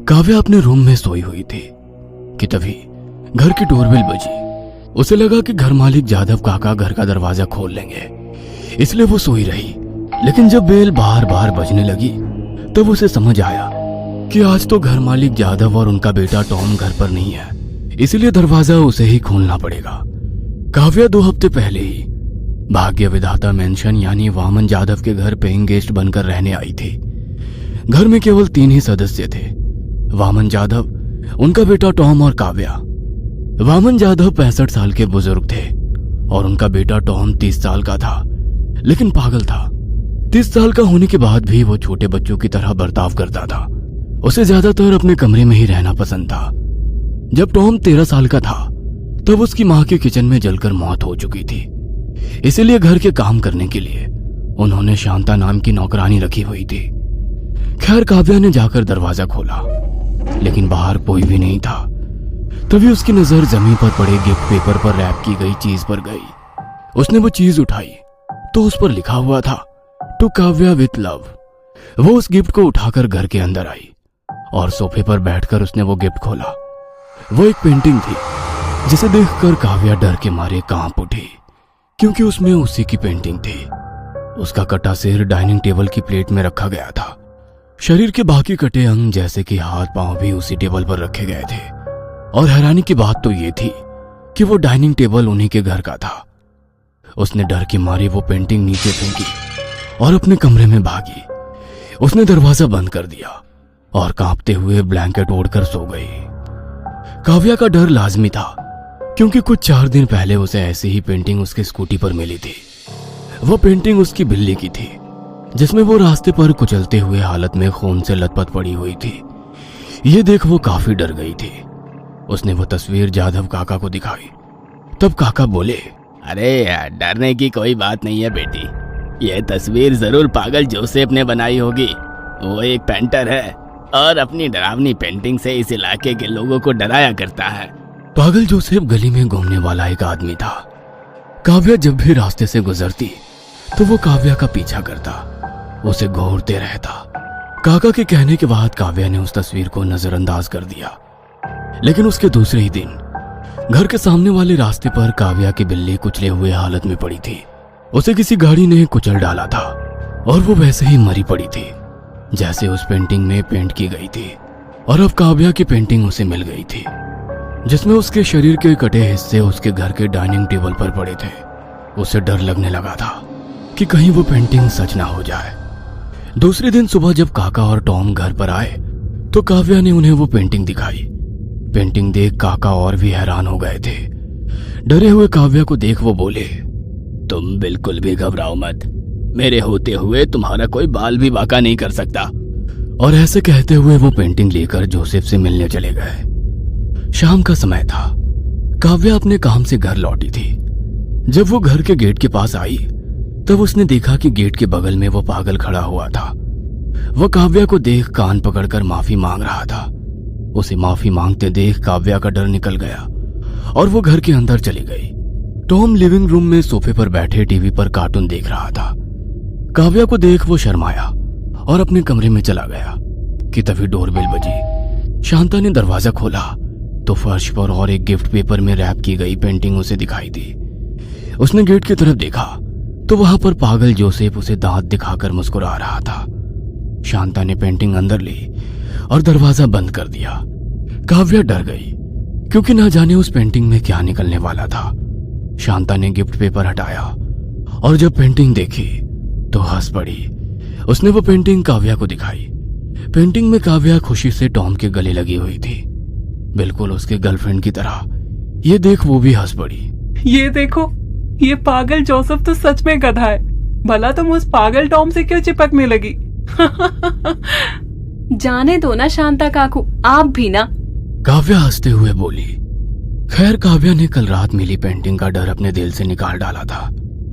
काव्या अपने रूम में सोई हुई थी कि तभी घर की डोरबेल बजी। उसे लगा कि घर मालिक जादव काका घर का दरवाजा खोल लेंगे, इसलिए वो सोई रही। लेकिन जब बेल बार बार बजने लगी तब उसे समझ आया कि आज तो घर मालिक जादव और उनका बेटा टॉम घर पर नहीं है, इसलिए दरवाजा उसे ही खोलना पड़ेगा। काव्या 2 हफ्ते पहले ही भाग्य विधाता मेंशन यानी वामन जादव के घर पेइंग गेस्ट बनकर रहने आई थी। घर में केवल 3 ही सदस्य थे, वामन जादव, उनका बेटा टॉम और काव्या। वामन जादव 65 साल के बुजुर्ग थे और उनका बेटा टॉम 30 साल का था, लेकिन पागल था। 30 साल का होने के बाद भी वो छोटे बच्चों की तरह बर्ताव करता था। उसे ज्यादातर अपने कमरे में ही रहना पसंद था। जब टॉम 13 साल का था तब उसकी मां के किचन में जलकर मौत हो चुकी थी, इसीलिए घर के काम करने के लिए उन्होंने शांता नाम की नौकरानी रखी हुई थी। खैर, काव्या ने जाकर दरवाजा खोला, लेकिन बाहर कोई भी नहीं था। तभी उसकी नजर जमीन पर पड़े गिफ्ट पेपर पर रैप की गई चीज पर गई। उसने वो चीज उठाई तो उस पर लिखा हुआ था, टू काव्या विथ लव। वो उस गिफ्ट को उठाकर घर के अंदर आई और सोफे पर बैठकर उसने वो गिफ्ट खोला। वो एक पेंटिंग थी जिसे देखकर काव्या डर के मारे कांप उठी, क्योंकि उसमें उसी की पेंटिंग थी। उसका कटा सिर डाइनिंग टेबल की प्लेट में रखा गया था। शरीर के बाकी कटे अंग जैसे कि हाथ पांव भी उसी टेबल पर रखे गए थे। और हैरानी की बात तो ये थी कि वो डाइनिंग टेबल उन्हीं के घर का था। उसने डर के मारे वो पेंटिंग नीचे फेंकी और अपने कमरे में भागी। उसने दरवाजा बंद कर दिया और कांपते हुए ब्लैंकेट ओढ़कर सो गई। काव्या का डर लाजमी था, क्योंकि कुछ 4 दिन पहले उसे ऐसी ही पेंटिंग उसके स्कूटी पर मिली थी। वो पेंटिंग उसकी बिल्ली की थी, जिसमें वो रास्ते पर कुचलते हुए हालत में खून से लथपथ पड़ी हुई थी। ये देख वो काफी डर गई थी। उसने वो तस्वीर जादव काका को दिखाई। तब काका बोले, अरे यार, डरने की कोई बात नहीं है बेटी। यह तस्वीर जरूर पागल जोसेफ ने बनाई होगी। वो एक पेंटर है और अपनी डरावनी पेंटिंग से इस इलाके के लोगों को डराया करता है। पागल जोसेफ गली में घूमने वाला एक आदमी था। काव्या जब भी रास्ते से गुजरती तो वो काव्या का पीछा करता, उसे घूरते रहता। काका के कहने के बाद काव्या ने उस तस्वीर को नजरअंदाज कर दिया। लेकिन उसके दूसरे ही दिन घर के सामने वाले रास्ते पर काव्या की बिल्ली कुचले हुए हालत में पड़ी थी। उसे किसी गाड़ी ने कुचल डाला था और वो वैसे ही मरी पड़ी थी जैसे उस पेंटिंग में पेंट की गई थी। और अब काव्या की पेंटिंग उसे मिल गई थी, जिसमें उसके शरीर के कटे हिस्से उसके घर के डाइनिंग टेबल पर पड़े थे। उसे डर लगने लगा था कि कहीं वो पेंटिंग सच ना हो जाए। दूसरे दिन सुबह जब काका और टॉम घर पर आए तो काव्या ने उन्हें वो पेंटिंग दिखाई। पेंटिंग देख काका और भी हैरान हो गए थे। डरे हुए काव्या को देख वो बोले, तुम बिल्कुल भी घबराओ मत। मेरे होते हुए तुम्हारा कोई बाल भी बांका नहीं कर सकता। और ऐसे कहते हुए वो पेंटिंग लेकर जोसेफ से मिलने चले गए। शाम का समय था। काव्या अपने काम से घर लौटी थी। जब वो घर के गेट के पास आई तब उसने देखा कि गेट के बगल में वो पागल खड़ा हुआ था। वो काव्या को देख कान पकड़कर माफी मांग रहा था। उसे माफी मांगते देख काव्या का डर निकल गया और वो घर के अंदर चली गई। टॉम लिविंग रूम में सोफे पर बैठे टीवी पर कार्टून देख रहा था। काव्या को देख वो शर्माया और अपने कमरे में चला गया कि तभी डोरबेल बजी। शांता ने दरवाजा खोला तो फर्श पर और एक गिफ्ट पेपर में रैप की गई पेंटिंग उसे दिखाई दी। उसने गेट की तरफ देखा तो वहां पर पागल जोसेफ उसे दांत दिखाकर मुस्कुरा रहा था। शांता ने पेंटिंग अंदर ली और दरवाजा बंद कर दिया। काव्या डर गई, क्योंकि ना जाने उस पेंटिंग में क्या निकलने वाला था। शांता ने गिफ्ट पेपर हटाया और जब पेंटिंग देखी तो हंस पड़ी। उसने वो पेंटिंग काव्या को दिखाई। पेंटिंग में काव्या खुशी से टॉम के गले लगी हुई थी, बिल्कुल उसके गर्लफ्रेंड की तरह। ये देख वो भी हंस पड़ी। ये देखो, ये पागल जोसेफ तो सच में गधा है। भला तुम उस पागल टॉम से क्यों चिपकने लगी? जाने दो ना शांता काकू, आप भी ना। काव्या हंसते हुए बोली। खैर, काव्या ने कल रात मिली पेंटिंग का डर अपने दिल से निकाल डाला था।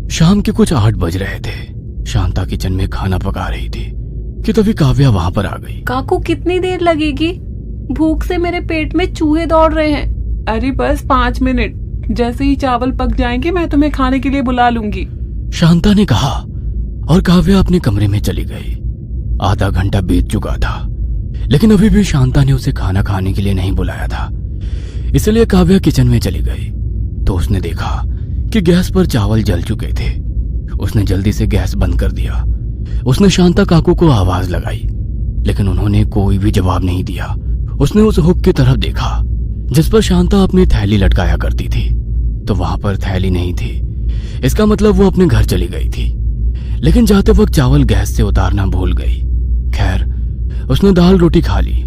शाम के कुछ 8 बज रहे थे। शांता किचन में खाना पका रही थी कि तभी काव्या वहां पर आ गई। काकू, कितनी देर लगेगी? भूख से मेरे पेट में चूहे दौड़ रहे हैं। अरे बस 5 मिनट। जैसे ही चावल पक जाएंगे मैं तुम्हें खाने के लिए बुला लूंगी, शांता ने कहा और काव्या अपने कमरे में चली गई। आधा घंटा बीत चुका था, लेकिन अभी भी शांता ने उसे खाना खाने के लिए नहीं बुलाया था, इसलिए काव्या किचन में चली गई तो उसने देखा कि गैस पर चावल जल चुके थे। उसने जल्दी से गैस बंद कर दिया। उसने शांता काकू को आवाज लगाई, लेकिन उन्होंने कोई भी जवाब नहीं दिया। उसने उस हुक की तरफ देखा जिस पर शांता अपनी थैली लटकाया करती थी, तो वहां पर थैली नहीं थी। इसका मतलब वो अपने घर चली गई थी, लेकिन जाते वक्त चावल गैस से उतारना भूल गई। खैर, उसने दाल रोटी खा ली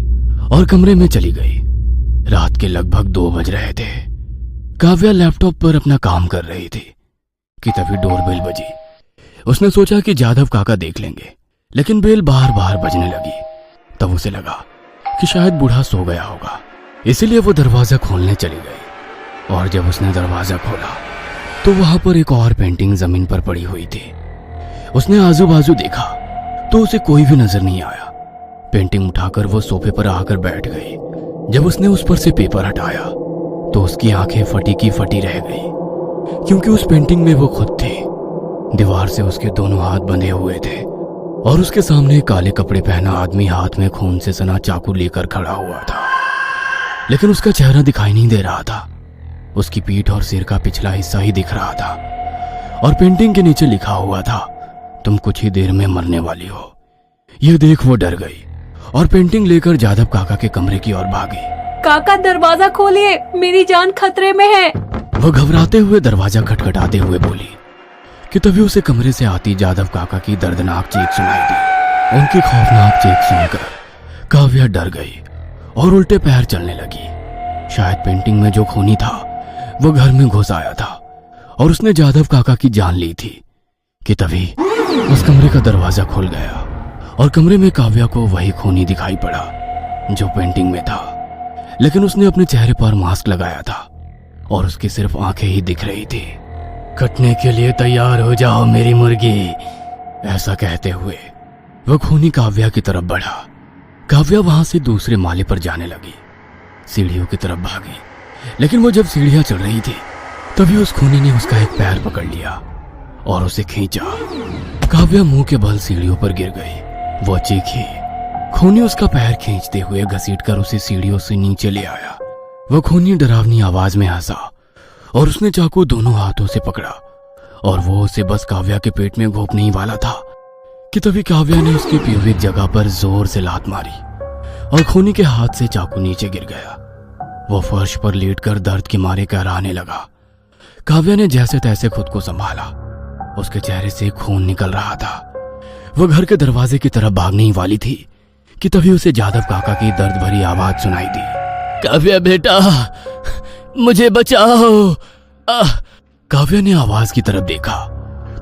और कमरे में चली गई। रात के लगभग 2 बज रहे थे। काव्या लैपटॉप पर अपना काम कर रही थी कि तभी डोरबेल बजी। उसने सोचा कि जादव काका देख लेंगे, लेकिन बेल बार बार बजने लगी। तब उसे लगा कि शायद बूढ़ा सो गया होगा, इसीलिए वो दरवाजा खोलने चली गई। और जब उसने दरवाजा खोला तो वहां पर एक और पेंटिंग जमीन पर पड़ी हुई थी। उसने आजू बाजू देखा तो उसे कोई भी नजर नहीं आया। पेंटिंग उठाकर वो सोफे पर आकर बैठ गई। जब उसने उस पर से पेपर हटाया तो उसकी आंखें फटी की फटी रह गई, क्योंकि उस पेंटिंग में वो खुद थी। दीवार से उसके दोनों हाथ बंधे हुए थे और उसके सामने काले कपड़े पहना आदमी हाथ में खून से सना चाकू लेकर खड़ा हुआ था, लेकिन उसका चेहरा दिखाई नहीं दे रहा था। उसकी पीठ और सिर का पिछला हिस्सा ही दिख रहा था और पेंटिंग के नीचे लिखा हुआ था, तुम कुछ ही देर में मरने वाली हो। यह देख वो डर गई और पेंटिंग लेकर जादव काका के कमरे की ओर भागी। काका दरवाजा खोलिए, मेरी जान खतरे में है। वह घबराते हुए दरवाजा खटखटाते हुए बोली कि तभी उसे कमरे से आती जादव काका की दर्दनाक चीख सुनाई दी। उनकी खौफनाक चीख सुनकर काव्या डर गई और उल्टे पैर चलने लगी। शायद पेंटिंग में जो खूनी था वो घर में घुस आया था और उसने जादव काका की जान ली थी कि तभी उस कमरे का दरवाजा खुल गया और कमरे में काव्या को वही खूनी दिखाई पड़ा जो पेंटिंग में था, लेकिन उसने अपने चेहरे पर मास्क लगाया था और उसकी सिर्फ आंखें ही दिख रही थी। कटने के लिए तैयार हो जाओ मेरी मुर्गी, ऐसा कहते हुए वह खूनी काव्या की तरफ बढ़ा। काव्या वहां से दूसरे माले पर जाने लगी, सीढ़ियों की तरफ भागी, लेकिन वो जब सीढ़ियां चढ़ रही थी तभी उस खूनी ने उसका एक पैर पकड़ लिया और उसे खींचा। काव्या मुंह के बल सीढ़ियों पर गिर गई। वो चीखी। खूनी उसका पैर खींचते हुए घसीटकर उसे सीढ़ियों से नीचे ले आया। वह खूनी डरावनी आवाज में हंसा और उसने चाकू दोनों हाथों से पकड़ा और वो उसे बस काव्या के पेट में घोंपने ही वाला था कि तभी काव्या ने उसकी प्यूबिक जगह पर जोर से लात मारी और खूनी के हाथ से चाकू नीचे गिर गया। वो फर्श पर लेटकर दर्द के मारे कराहने लगा। काव्या ने जैसे तैसे खुद को संभाला। उसके चेहरे से खून निकल रहा था। वह घर के दरवाजे की तरफ भागने ही वाली थी कि तभी उसे जादव काका की दर्द भरी आवाज सुनाई दी। काव्या बेटा, मुझे बचाओ। काव्या ने आवाज की तरफ देखा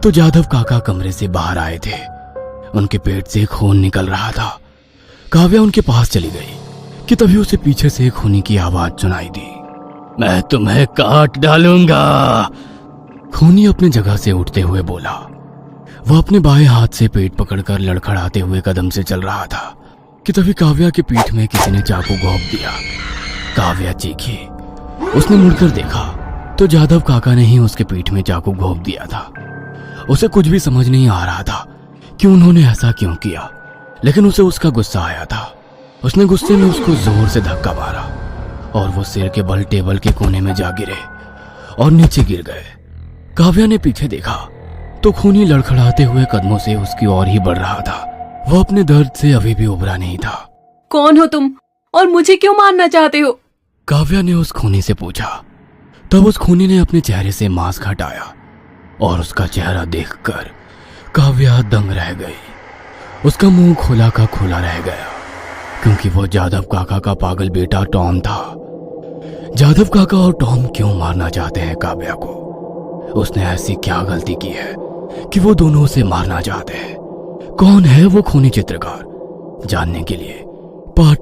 तो जादव काका कमरे से बाहर आए थे। उनके पेट से खून निकल रहा था। काव्या उनके पास चली गई कि तभी उसे पीछे से खूनी की आवाज सुनाई दी। मैं तुम्हें काट डालूंगा। खूनी अपनी जगह से उठते हुए बोला। वह अपने बाएं हाथ से पेट पकड़कर लड़खड़ाते हुए कदम से चल रहा था कि तभी काव्या की पीठ में किसी ने चाकू घोंप दिया। काव्या चीखी। उसने मुड़कर देखा तो जादव काका ने ही उसके पीठ में चाकू घोंप दिया था। उसे कुछ भी समझ नहीं आ रहा था कि उन्होंने ऐसा क्यों किया, लेकिन उसे उसका गुस्सा आया था। उसने गुस्से में उसको जोर से धक्का मारा और वो सिर के बल टेबल के कोने में जा गिरे और नीचे गिर गए। काव्या ने पीछे देखा तो खूनी लड़खड़ाते हुए कदमों से उसकी ओर ही बढ़ रहा था। वो अपने दर्द से अभी भी उबरा नहीं था। कौन हो तुम और मुझे क्यों मारना चाहते हो? काव्या ने उस खूनी से पूछा। तब उस खूनी ने अपने चेहरे से मास्क हटाया और उसका चेहरा देखकर काव्या दंग रह गई। उसका मुंह खोला का खोला रह गया, क्योंकि वो जादव काका का पागल बेटा टॉम था। जादव काका और टॉम क्यों मारना चाहते हैं काव्या को? उसने ऐसी क्या गलती की है कि वो दोनों उसे मारना चाहते हैं? कौन है वो खूनी चित्रकार? जानने के लिए पार्ट